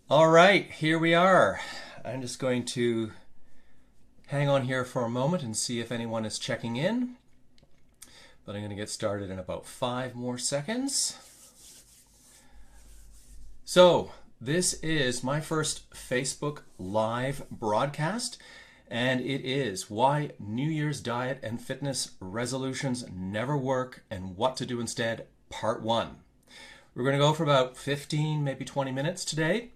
All right, here we are. I'm just going to hang on here for a moment and see if anyone is checking in. But I'm going to get started in about 5 more seconds. So, this is my first Facebook Live broadcast, and it is Why New Year's Diet and Fitness Resolutions Never Work and What to Do Instead, Part 1. We're going to go for about 15, maybe 20 minutes today.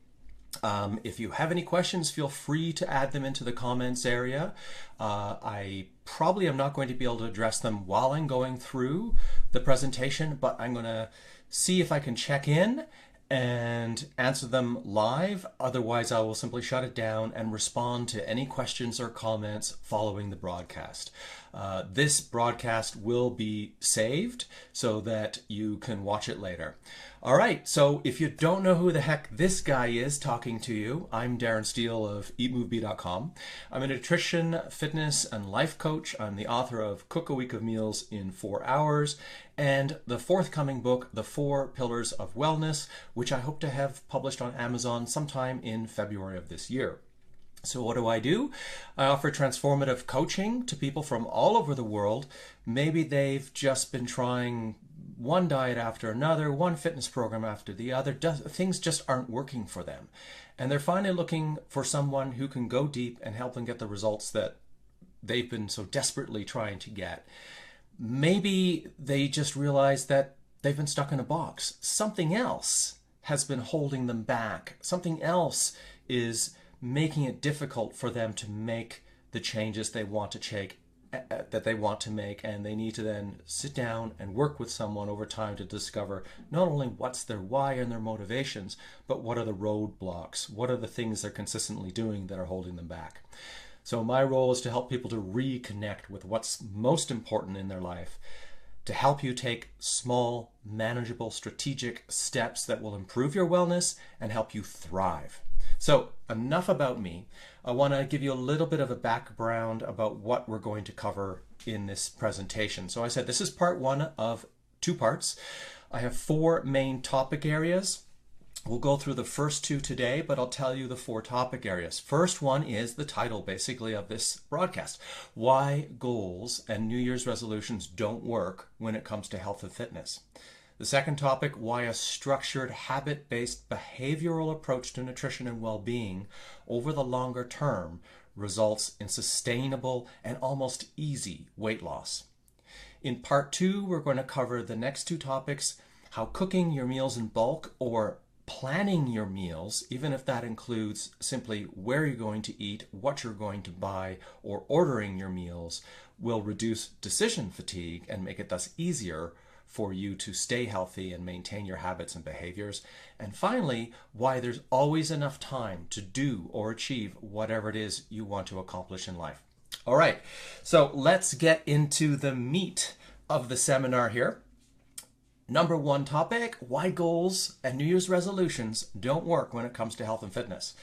If you have any questions, feel free to add them into the comments area. I probably am not going to be able to address them while I'm going through the presentation, but I'm going to see if I can check in and answer them live. Otherwise, I will simply shut it down and respond to any questions or comments following the broadcast. This broadcast will be saved so that you can watch it later. All right, so if you don't know who the heck this guy is talking to you, I'm Darren Steele of eatmovebe.com. I'm a nutrition, fitness, and life coach. I'm the author of Cook a Week of Meals in 4 Hours and the forthcoming book, The 4 Pillars of Wellness, which I hope to have published on Amazon sometime in February of this year. So what do? I offer transformative coaching to people from all over the world. Maybe they've just been trying one diet after another, one fitness program after the other. Things just aren't working for them. And they're finally looking for someone who can go deep and help them get the results that they've been so desperately trying to get. Maybe they just realize that they've been stuck in a box. Something else has been holding them back. Something else is making it difficult for them to make the changes they want to make, and they need to then sit down and work with someone over time to discover not only what's their why and their motivations, but what are the roadblocks, what are the things they're consistently doing that are holding them back. So my role is to help people to reconnect with what's most important in their life, to help you take small, manageable, strategic steps that will improve your wellness and help you thrive. So enough about me. I want to give you a little bit of a background about what we're going to cover in this presentation. So I said this is part 1 of 2 parts. I have 4 main topic areas. We'll go through the first 2 today, but I'll tell you the 4 topic areas. First one is the title, basically, of this broadcast. Why goals and New Year's resolutions don't work when it comes to health and fitness. The second topic, why a structured, habit-based behavioral approach to nutrition and well-being over the longer term results in sustainable and almost easy weight loss. In part 2, we're going to cover the next 2 topics, how cooking your meals in bulk or planning your meals, even if that includes simply where you're going to eat, what you're going to buy, or ordering your meals, will reduce decision fatigue and make it thus easier for you to stay healthy and maintain your habits and behaviors. And finally, why there's always enough time to do or achieve whatever it is you want to accomplish in life. All right, so let's get into the meat of the seminar here. Number 1 topic, why goals and New Year's resolutions don't work when it comes to health and fitness.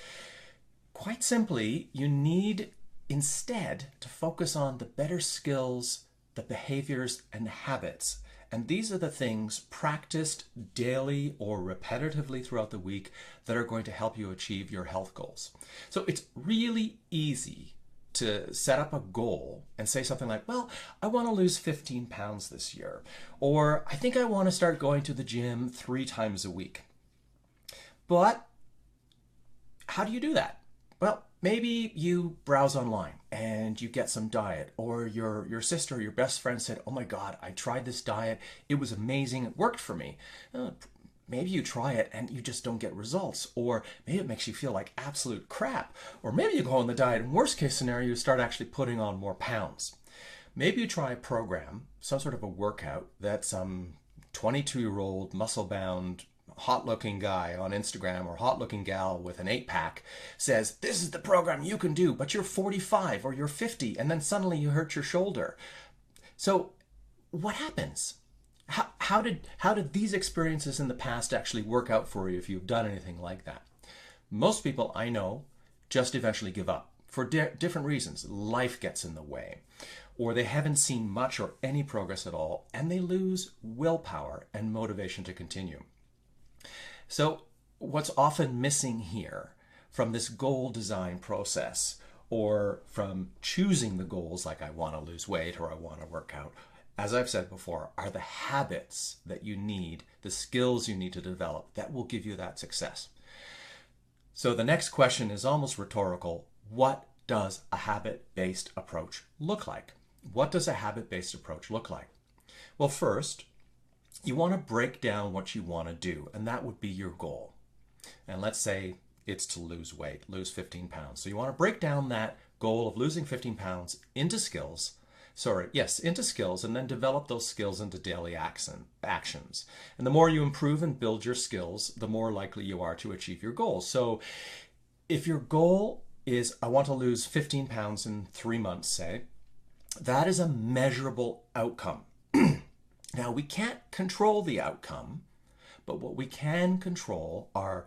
Quite simply, you need instead to focus on the better skills, the behaviors, and the habits. And these are the things practiced daily or repetitively throughout the week that are going to help you achieve your health goals. So it's really easy to set up a goal and say something like, well, I want to lose 15 pounds this year, or I think I want to start going to the gym 3 times a week. But how do you do that? Well, maybe you browse online and you get some diet, or your sister or your best friend said, oh my God, I tried this diet. It was amazing. It worked for me. Maybe you try it and you just don't get results, or maybe it makes you feel like absolute crap, or maybe you go on the diet and worst case scenario, you start actually putting on more pounds. Maybe you try a program, some sort of a workout that some 22-year-old muscle-bound hot-looking guy on Instagram or hot-looking gal with an 8-pack says, this is the program you can do, but you're 45 or you're 50, and then suddenly you hurt your shoulder. So what happens? How did these experiences in the past actually work out for you if you've done anything like that? Most people I know just eventually give up for different reasons. Life gets in the way, or they haven't seen much or any progress at all, and they lose willpower and motivation to continue. So what's often missing here from this goal design process, or from choosing the goals like I want to lose weight or I want to work out, as I've said before, are the habits that you need, the skills you need to develop that will give you that success. So the next question is almost rhetorical. What does a habit-based approach look like? What does a habit-based approach look like? Well, first, you want to break down what you want to do, and that would be your goal. And let's say it's to lose weight, lose 15 pounds. So you want to break down that goal of losing 15 pounds into skills, into skills, and then develop those skills into daily actions. And the more you improve and build your skills, the more likely you are to achieve your goals. So if your goal is, I want to lose 15 pounds in 3 months, say, that is a measurable outcome. Now, we can't control the outcome, but what we can control are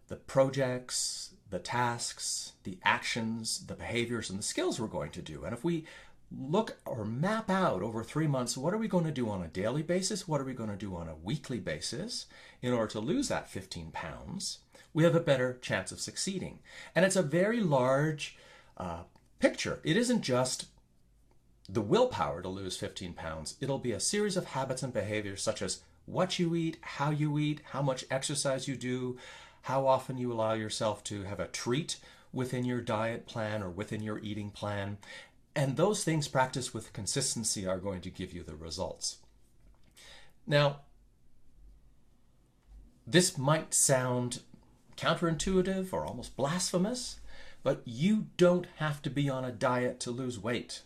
the projects, the tasks, the actions, the behaviors, and the skills we're going to do. And if we look or map out over 3 months, what are we going to do on a daily basis? What are we going to do on a weekly basis in order to lose that 15 pounds? We have a better chance of succeeding. And it's a very large picture. It isn't just the willpower to lose 15 pounds. It'll be a series of habits and behaviors such as what you eat, how much exercise you do, how often you allow yourself to have a treat within your diet plan or within your eating plan. And those things practiced with consistency are going to give you the results. Now, this might sound counterintuitive or almost blasphemous, but you don't have to be on a diet to lose weight.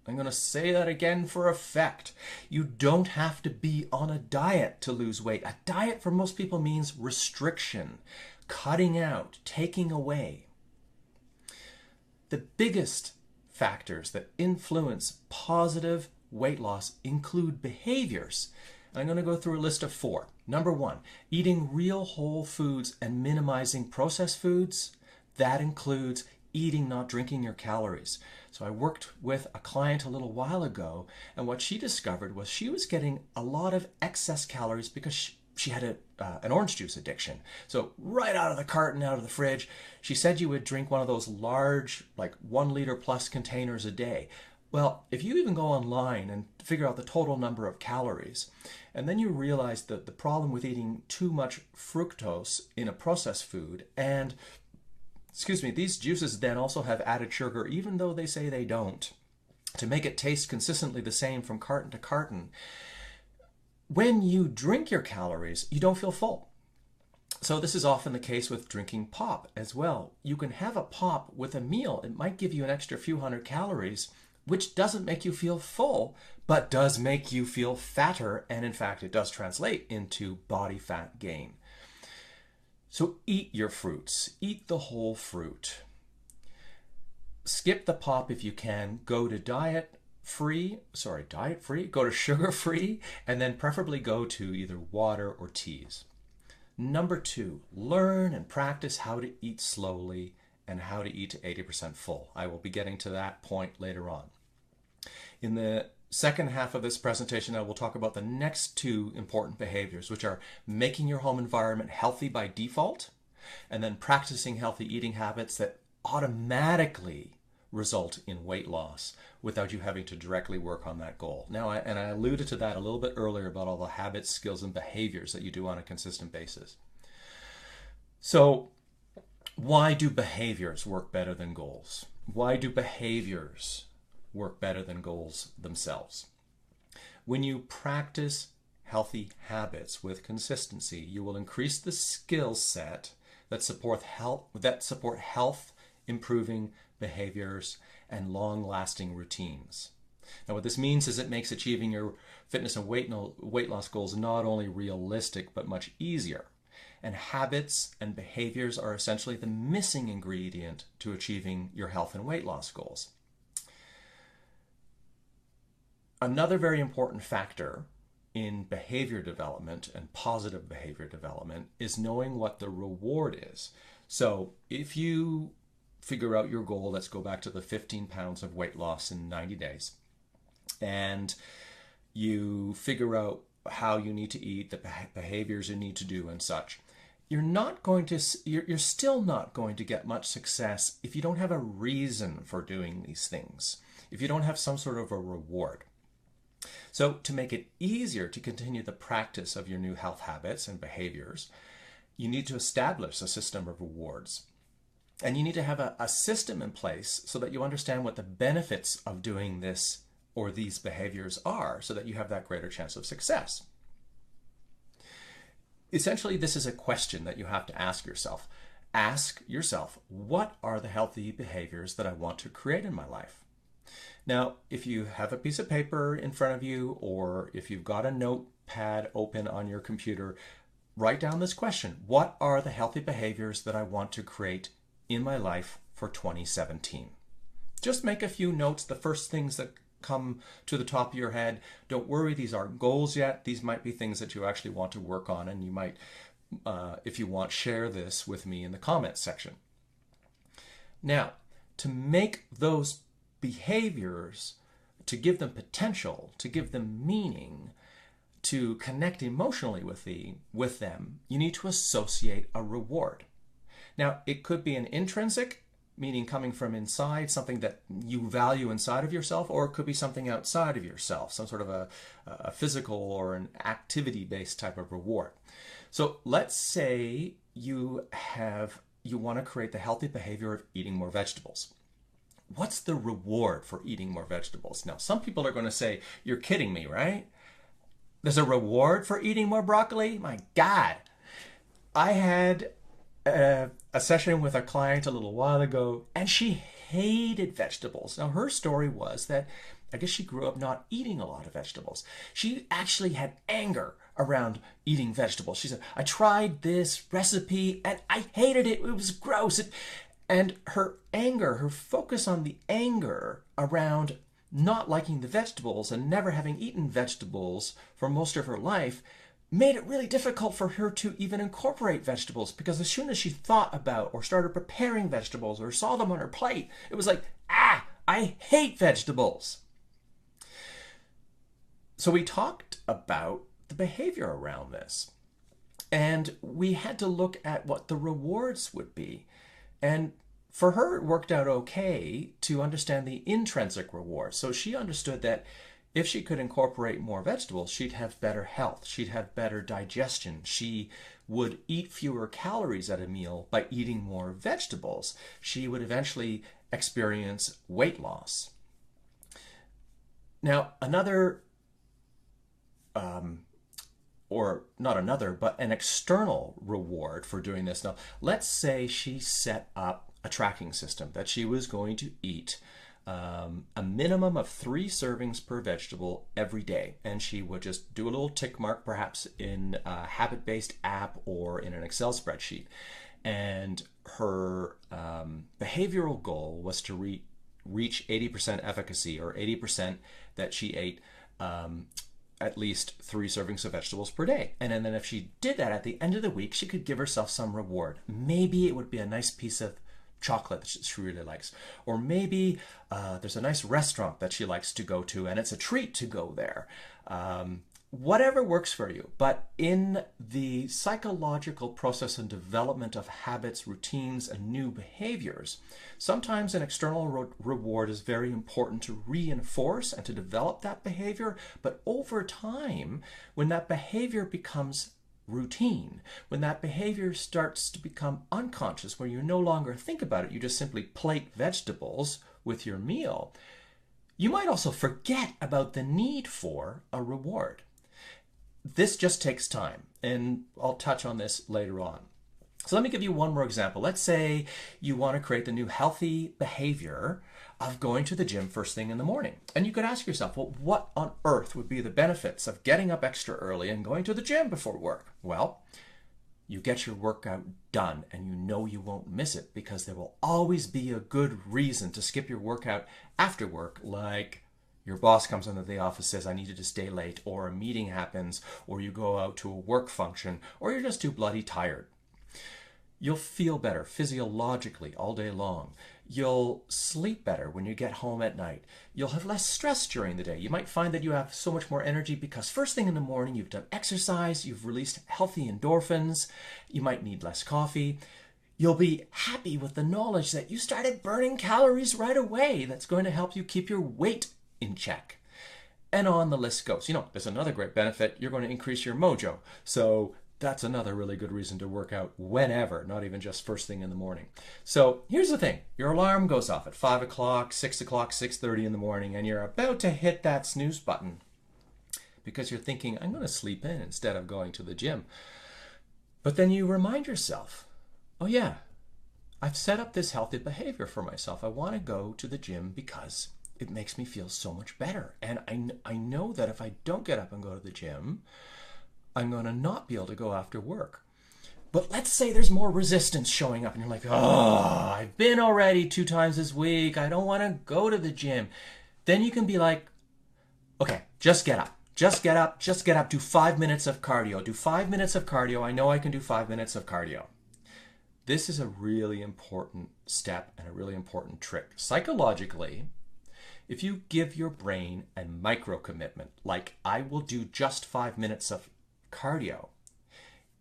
I'm going to say that again for effect. You don't have to be on a diet to lose weight. A diet for most people means restriction, cutting out, taking away. The biggest factors that influence positive weight loss include behaviors. And I'm going to go through a list of 4. Number 1, eating real whole foods and minimizing processed foods. That includes eating, not drinking your calories. So I worked with a client a little while ago, and what she discovered was she was getting a lot of excess calories because she had an orange juice addiction. So right out of the carton, out of the fridge, she said you would drink one of those large, like 1 liter plus containers a day. Well, if you even go online and figure out the total number of calories, and then you realize that the problem with eating too much fructose in a processed food, and these juices then also have added sugar, even though they say they don't, to make it taste consistently the same from carton to carton. When you drink your calories, you don't feel full. So this is often the case with drinking pop as well. You can have a pop with a meal. It might give you an extra few hundred calories, which doesn't make you feel full, but does make you feel fatter. And in fact, it does translate into body fat gain. So eat your fruits, eat the whole fruit. Skip the pop if you can, go to diet-free, go to sugar-free, and then preferably go to either water or teas. Number 2, learn and practice how to eat slowly and how to eat to 80% full. I will be getting to that point later on. In the second half of this presentation, I will talk about the next 2 important behaviors, which are making your home environment healthy by default, and then practicing healthy eating habits that automatically result in weight loss without you having to directly work on that goal. Now, I alluded to that a little bit earlier about all the habits, skills, and behaviors that you do on a consistent basis. So, why do behaviors work better than goals? Why do behaviors work better than goals themselves? When you practice healthy habits with consistency, you will increase the skill set that support health improving behaviors and long-lasting routines. Now, what this means is it makes achieving your fitness and weight loss goals not only realistic but much easier. And habits and behaviors are essentially the missing ingredient to achieving your health and weight loss goals. Another very important factor in behavior development and positive behavior development is knowing what the reward is. So if you figure out your goal, let's go back to the 15 pounds of weight loss in 90 days, and you figure out how you need to eat, the behaviors you need to do and such, you're still not going to get much success if you don't have a reason for doing these things, if you don't have some sort of a reward. So to make it easier to continue the practice of your new health habits and behaviors, you need to establish a system of rewards. And you need to have a system in place so that you understand what the benefits of doing this or these behaviors are, so that you have that greater chance of success. Essentially, this is a question that you have to ask yourself. Ask yourself, what are the healthy behaviors that I want to create in my life? Now, if you have a piece of paper in front of you, or if you've got a notepad open on your computer, write down this question. What are the healthy behaviors that I want to create in my life for 2017? Just make a few notes, the first things that come to the top of your head. Don't worry, these aren't goals yet. These might be things that you actually want to work on, and you might, if you want, share this with me in the comments section. Now, to make those behaviors, to give them potential, to give them meaning, to connect emotionally with them, you need to associate a reward. Now, it could be an intrinsic, meaning coming from inside, something that you value inside of yourself, or it could be something outside of yourself, some sort of a physical or an activity-based type of reward. So let's say you want to create the healthy behavior of eating more vegetables. What's the reward for eating more vegetables? Now, some people are going to say, you're kidding me, right? There's a reward for eating more broccoli? My God. I had a session with a client a little while ago, and she hated vegetables. Now, her story was that I guess she grew up not eating a lot of vegetables. She actually had anger around eating vegetables. She said, I tried this recipe and I hated it. It was gross. And her anger, her focus on the anger around not liking the vegetables and never having eaten vegetables for most of her life made it really difficult for her to even incorporate vegetables, because as soon as she thought about or started preparing vegetables or saw them on her plate, it was like, I hate vegetables. So we talked about the behavior around this, and we had to look at what the rewards would be. And for her, it worked out okay to understand the intrinsic reward. So she understood that if she could incorporate more vegetables, she'd have better health. She'd have better digestion. She would eat fewer calories at a meal by eating more vegetables. She would eventually experience weight loss. Now, an external reward for doing this. Now, let's say she set up a tracking system that she was going to eat a minimum of 3 servings per vegetable every day. And she would just do a little tick mark, perhaps in a habit-based app or in an Excel spreadsheet. And her behavioral goal was to reach 80% efficacy, or 80% that she ate at least 3 servings of vegetables per day. And then if she did that at the end of the week, she could give herself some reward. Maybe it would be a nice piece of chocolate that she really likes, or maybe there's a nice restaurant that she likes to go to and it's a treat to go there. Whatever works for you. But in the psychological process and development of habits, routines, and new behaviors, sometimes an external reward is very important to reinforce and to develop that behavior. But over time, when that behavior becomes routine, when that behavior starts to become unconscious, where you no longer think about it, you just simply plate vegetables with your meal, you might also forget about the need for a reward. This just takes time, and I'll touch on this later on. So let me give you one more example. Let's say you want to create the new healthy behavior of going to the gym first thing in the morning. And you could ask yourself, well, what on earth would be the benefits of getting up extra early and going to the gym before work? Well, you get your workout done and you know you won't miss it, because there will always be a good reason to skip your workout after work, like your boss comes into the office, says, I need you to stay late, or a meeting happens, or you go out to a work function, or you're just too bloody tired. You'll feel better physiologically all day long. You'll sleep better when you get home at night. You'll have less stress during the day. You might find that you have so much more energy because first thing in the morning you've done exercise, you've released healthy endorphins, you might need less coffee. You'll be happy with the knowledge that you started burning calories right away. That's going to help you keep your weight in check. And on the list goes. You know, there's another great benefit. You're going to increase your mojo. So that's another really good reason to work out whenever, not even just first thing in the morning. So here's the thing. Your alarm goes off at 5 o'clock, 6 o'clock, 6:30 in the morning, and you're about to hit that snooze button because you're thinking, I'm going to sleep in instead of going to the gym. But then you remind yourself, oh yeah, I've set up this healthy behavior for myself. I want to go to the gym because it makes me feel so much better. And I know that if I don't get up and go to the gym, I'm going to not be able to go after work. But let's say there's more resistance showing up and you're like, oh, I've been already 2 times this week. I don't want to go to the gym. Then you can be like, okay, just get up. Just get up. Just get up. Do 5 minutes of cardio. Do 5 minutes of cardio. I know I can do 5 minutes of cardio. This is a really important step and a really important trick. Psychologically, if you give your brain a micro commitment, like I will do just 5 minutes of cardio,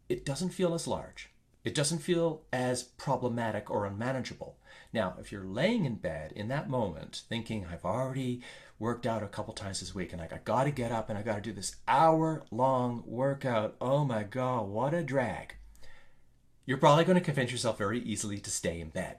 it doesn't feel as large. It doesn't feel as problematic or unmanageable. Now, if you're laying in bed in that moment thinking, I've already worked out a couple times this week and I got to get up and I got to do this hour-long workout. Oh my God, what a drag. You're probably going to convince yourself very easily to stay in bed.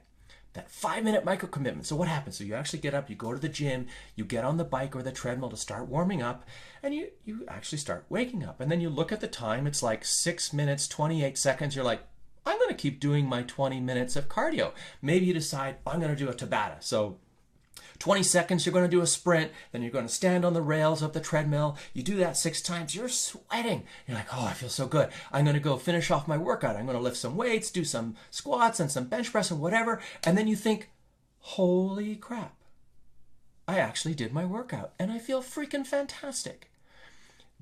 That 5-minute micro commitment. So what happens? So you actually get up, you go to the gym, you get on the bike or the treadmill to start warming up, and you actually start waking up. And then you look at the time, it's like 6 minutes, 28 seconds. You're like, I'm going to keep doing my 20 minutes of cardio. Maybe you decide, I'm going to do a Tabata. So 20 seconds, you're going to do a sprint, then you're going to stand on the rails of the treadmill. You do that 6 times, you're sweating. You're like, oh, I feel so good. I'm going to go finish off my workout. I'm going to lift some weights, do some squats and some bench press and whatever. And then you think, holy crap, I actually did my workout and I feel freaking fantastic.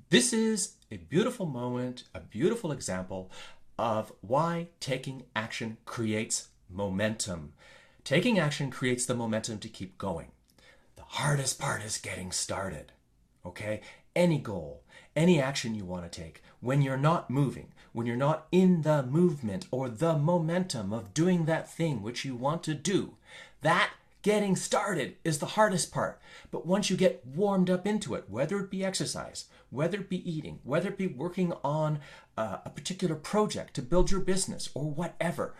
This is a beautiful moment, a beautiful example of why taking action creates momentum. Taking action creates the momentum to keep going. The hardest part is getting started, okay? Any goal, any action you want to take, when you're not moving, when you're not in the movement or the momentum of doing that thing which you want to do, that getting started is the hardest part. But once you get warmed up into it, whether it be exercise, whether it be eating, whether it be working on a particular project to build your business or whatever,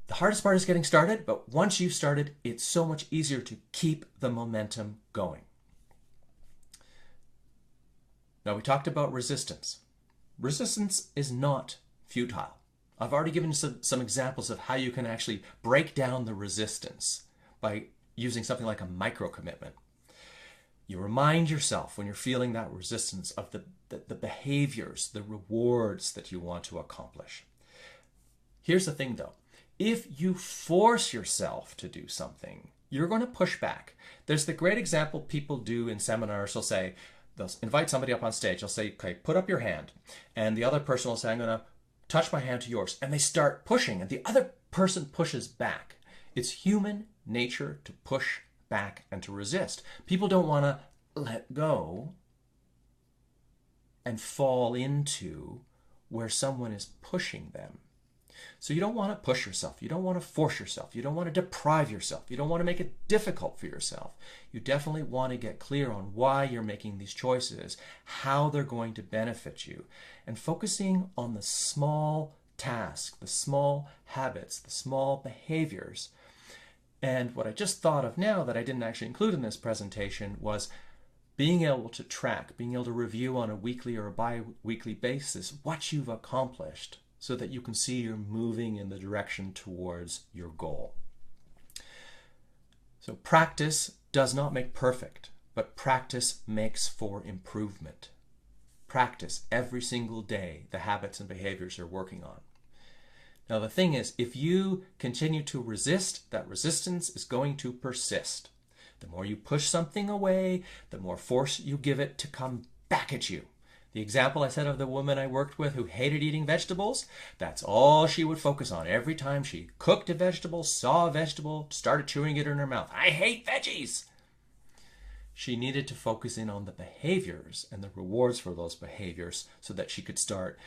the hardest part is getting started, but once you've started, it's so much easier to keep the momentum going. Now, we talked about resistance. Resistance is not futile. I've already given you some examples of how you can actually break down the resistance by using something like a micro commitment. You remind yourself when you're feeling that resistance of the behaviors, the rewards that you want to accomplish. Here's the thing though. If you force yourself to do something, you're going to push back. There's the great example people do in seminars. They'll invite somebody up on stage. They'll say, okay, put up your hand. And the other person will say, I'm going to touch my hand to yours. And they start pushing and the other person pushes back. It's human nature to push back and to resist. People don't want to let go and fall into where someone is pushing them. So you don't want to push yourself. You don't want to force yourself. You don't want to deprive yourself. You don't want to make it difficult for yourself. You definitely want to get clear on why you're making these choices, how they're going to benefit you, and focusing on the small tasks, the small habits, the small behaviors. And what I just thought of now that I didn't actually include in this presentation was being able to track, being able to review on a weekly or a bi-weekly basis what you've accomplished, so that you can see you're moving in the direction towards your goal. So practice does not make perfect, but practice makes for improvement. Practice every single day the habits and behaviors you're working on. Now the thing is, if you continue to resist, that resistance is going to persist. The more you push something away, the more force you give it to come back at you. The example I said of the woman I worked with who hated eating vegetables, that's all she would focus on every time she cooked a vegetable, saw a vegetable, started chewing it in her mouth. I hate veggies! She needed to focus in on the behaviors and the rewards for those behaviors so that she could start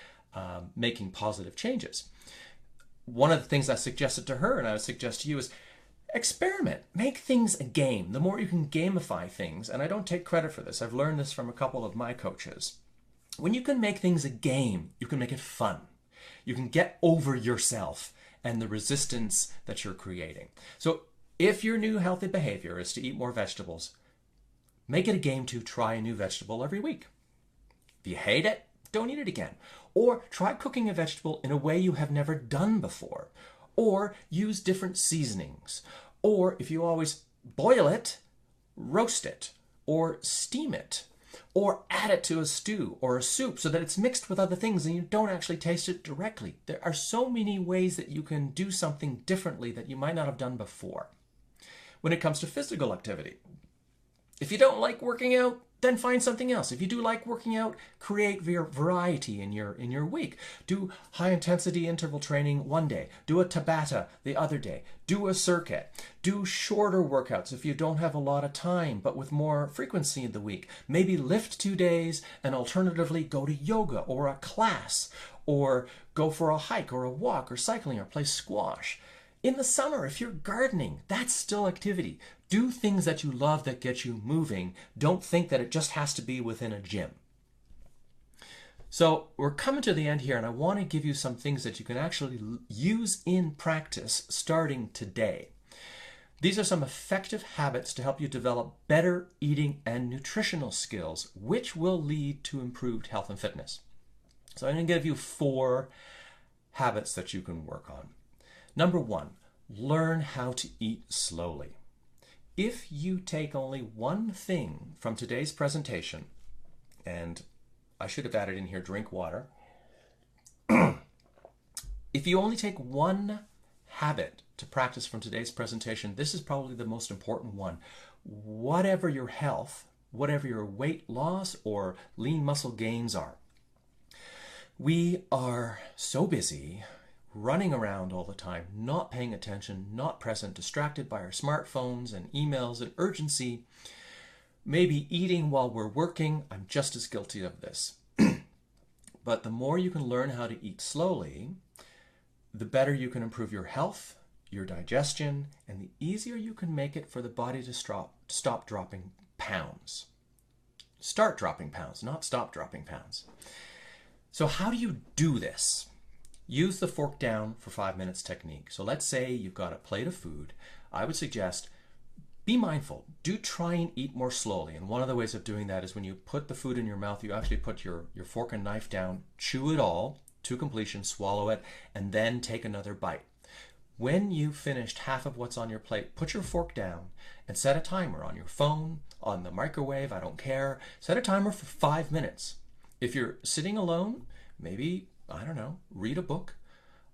making positive changes. One of the things I suggested to her, and I would suggest to you, is experiment. Make things a game. The more you can gamify things, and I don't take credit for this, I've learned this from a couple of my coaches. When you can make things a game, you can make it fun. You can get over yourself and the resistance that you're creating. So if your new healthy behavior is to eat more vegetables, make it a game to try a new vegetable every week. If you hate it, don't eat it again. Or try cooking a vegetable in a way you have never done before. Or use different seasonings. Or if you always boil it, roast it or steam it. Or add it to a stew or a soup so that it's mixed with other things and you don't actually taste it directly. There are so many ways that you can do something differently that you might not have done before. When it comes to physical activity, if you don't like working out, then find something else. If you do like working out, create variety in your week. Do high intensity interval training one day. Do a Tabata the other day. Do a circuit. Do shorter workouts if you don't have a lot of time, but with more frequency in the week. Maybe lift 2 days and alternatively go to yoga or a class or go for a hike or a walk or cycling or play squash. In the summer, if you're gardening, that's still activity. Do things that you love that get you moving. Don't think that it just has to be within a gym. So we're coming to the end here, and I want to give you some things that you can actually use in practice starting today. These are some effective habits to help you develop better eating and nutritional skills, which will lead to improved health and fitness. So I'm going to give you 4 habits that you can work on. Number 1, learn how to eat slowly. If you take only one thing from today's presentation, and I should have added in here, drink water. If you only take one habit to practice from today's presentation, this is probably the most important one. Whatever your health, whatever your weight loss or lean muscle gains are, we are so busy running around all the time, not paying attention, not present, distracted by our smartphones and emails and urgency, maybe eating while we're working. I'm just as guilty of this. But the more you can learn how to eat slowly, the better you can improve your health, your digestion, and the easier you can make it for the body to stop dropping pounds. Start dropping pounds, not stop dropping pounds. So how do you do this? Use the fork down for 5 minutes technique. So let's say you've got a plate of food. I would suggest be mindful. Do try and eat more slowly. And one of the ways of doing that is when you put the food in your mouth, you actually put your fork and knife down, chew it all to completion, swallow it, and then take another bite. When you've finished half of what's on your plate, put your fork down and set a timer on your phone, on the microwave, I don't care. Set a timer for 5 minutes. If you're sitting alone, maybe, I don't know, read a book,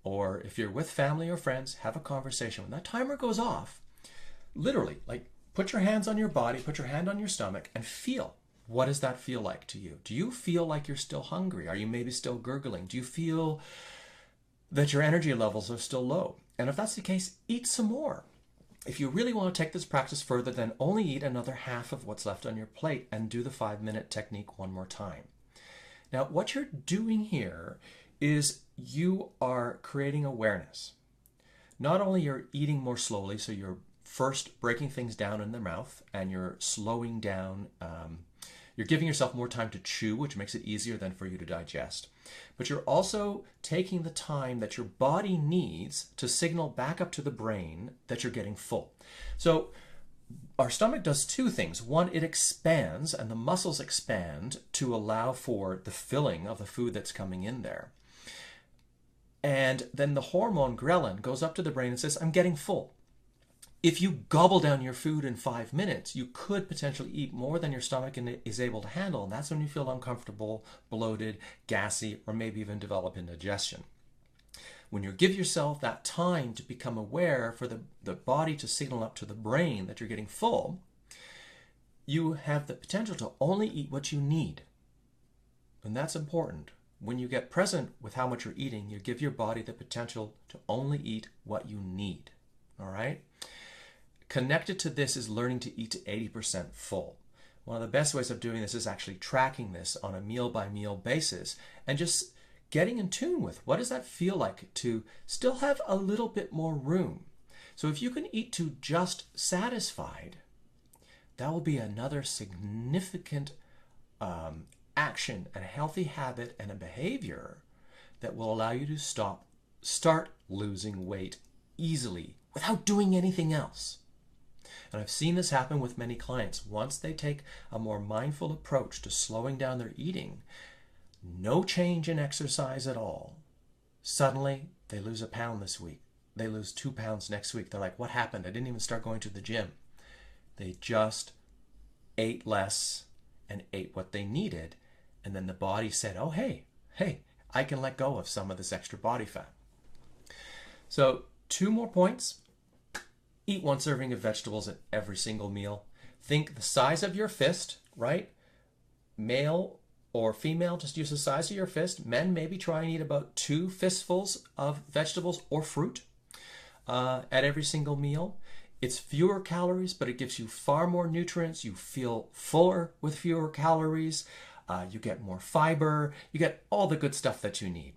or if you're with family or friends, have a conversation. When that timer goes off, literally, like, put your hands on your body, put your hand on your stomach, and feel. What does that feel like to you? Do you feel like you're still hungry? Are you maybe still gurgling? Do you feel that your energy levels are still low? And if that's the case, eat some more. If you really want to take this practice further, then only eat another half of what's left on your plate and do the 5-minute technique one more time. Now, what you're doing here is you are creating awareness. Not only you're eating more slowly, so you're first breaking things down in the mouth and you're slowing down, you're giving yourself more time to chew, which makes it easier then for you to digest. But you're also taking the time that your body needs to signal back up to the brain that you're getting full. So our stomach does 2 things. One, it expands and the muscles expand to allow for the filling of the food that's coming in there. And then the hormone ghrelin goes up to the brain and says, I'm getting full. If you gobble down your food in 5 minutes, you could potentially eat more than your stomach is able to handle. And that's when you feel uncomfortable, bloated, gassy, or maybe even develop indigestion. When you give yourself that time to become aware for the body to signal up to the brain that you're getting full, you have the potential to only eat what you need. And that's important. When you get present with how much you're eating, you give your body the potential to only eat what you need. All right? Connected to this is learning to eat to 80% full. One of the best ways of doing this is actually tracking this on a meal by meal basis and just getting in tune with what does that feel like to still have a little bit more room. So if you can eat to just satisfied, that will be another significant action, a healthy habit, and a behavior that will allow you to start losing weight easily without doing anything else. And I've seen this happen with many clients. Once they take a more mindful approach to slowing down their eating, no change in exercise at all, suddenly they lose a pound this week. They lose 2 pounds next week. They're like, what happened? I didn't even start going to the gym. They just ate less and ate what they needed. And then the body said, oh, hey, I can let go of some of this extra body fat. So 2 more points. Eat 1 serving of vegetables at every single meal. Think the size of your fist, right? Male or female, just use the size of your fist. Men, maybe try and eat about 2 fistfuls of vegetables or fruit at every single meal. It's fewer calories, but it gives you far more nutrients. You feel fuller with fewer calories. You get more fiber. You get all the good stuff that you need.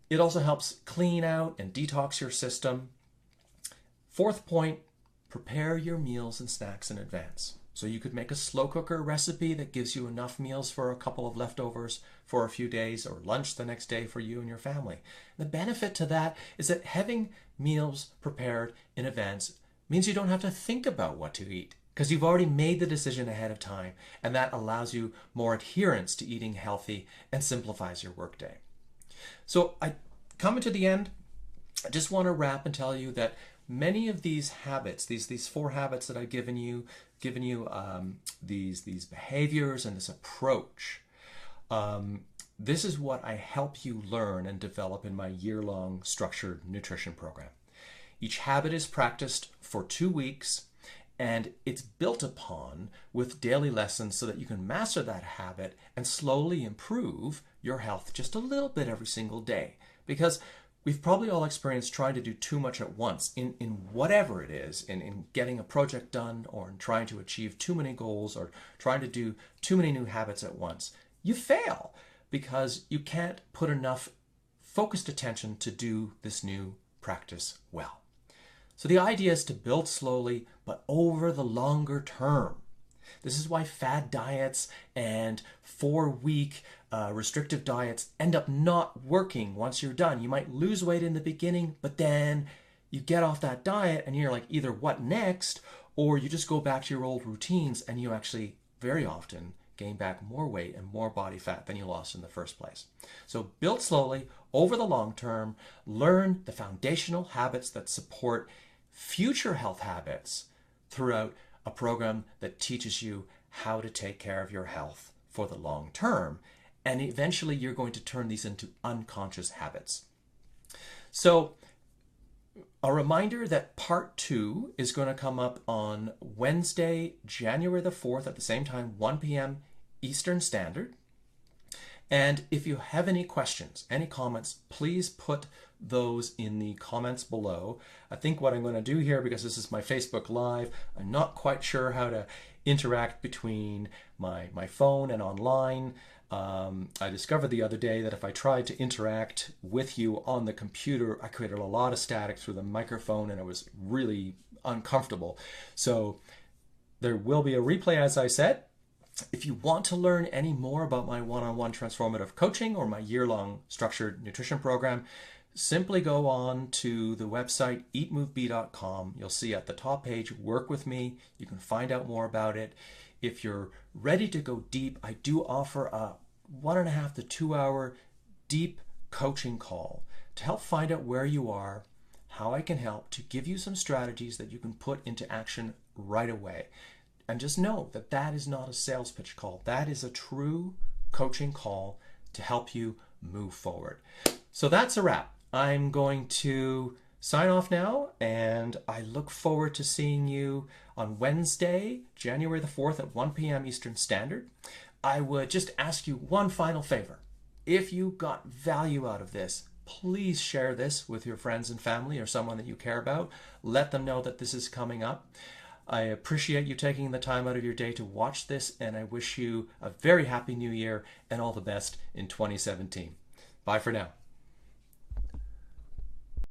It also helps clean out and detox your system. 4th point, prepare your meals and snacks in advance. So you could make a slow cooker recipe that gives you enough meals for a couple of leftovers for a few days, or lunch the next day for you and your family. The benefit to that is that having meals prepared in advance means you don't have to think about what to eat because you've already made the decision ahead of time, and that allows you more adherence to eating healthy and simplifies your workday. So coming to the end, I just want to wrap and tell you that many of these habits, these 4 habits that I've given you these behaviors and this approach, this is what I help you learn and develop in my year-long structured nutrition program. Each habit is practiced for 2 weeks, and it's built upon with daily lessons so that you can master that habit and slowly improve your health just a little bit every single day. Because we've probably all experienced trying to do too much at once in whatever it is, in getting a project done, or in trying to achieve too many goals, or trying to do too many new habits at once. You fail because you can't put enough focused attention to do this new practice well. So the idea is to build slowly, but over the longer term. This is why fad diets and 4-week restrictive diets end up not working once you're done. You might lose weight in the beginning, but then you get off that diet and you're like, either what next, or you just go back to your old routines and you actually very often gain back more weight and more body fat than you lost in the first place. So build slowly over the long term, learn the foundational habits that support future health habits throughout a program that teaches you how to take care of your health for the long term. And eventually you're going to turn these into unconscious habits. So a reminder that part 2 is going to come up on Wednesday, January the 4th at the same time, 1 p.m. Eastern Standard. And if you have any questions, any comments, please put those in the comments below. I think what I'm going to do here, because this is my Facebook Live, I'm not quite sure how to interact between my phone and online. I discovered the other day that if I tried to interact with you on the computer, I created a lot of static through the microphone and it was really uncomfortable. So there will be a replay, as I said. If you want to learn any more about my one-on-one transformative coaching or my year-long structured nutrition program, simply go on to the website eatmovebe.com. You'll see at the top page, work with me. You can find out more about it. If you're ready to go deep, I do offer a 1.5 to 2 hour deep coaching call to help find out where you are, how I can help, to give you some strategies that you can put into action right away. And just know that that is not a sales pitch call. That is a true coaching call to help you move forward. So that's a wrap. I'm going to sign off now, and I look forward to seeing you on Wednesday, January the 4th at 1 p.m. Eastern Standard. I would just ask you one final favor. If you got value out of this, please share this with your friends and family or someone that you care about. Let them know that this is coming up. I appreciate you taking the time out of your day to watch this, and I wish you a very happy new year and all the best in 2017. Bye for now.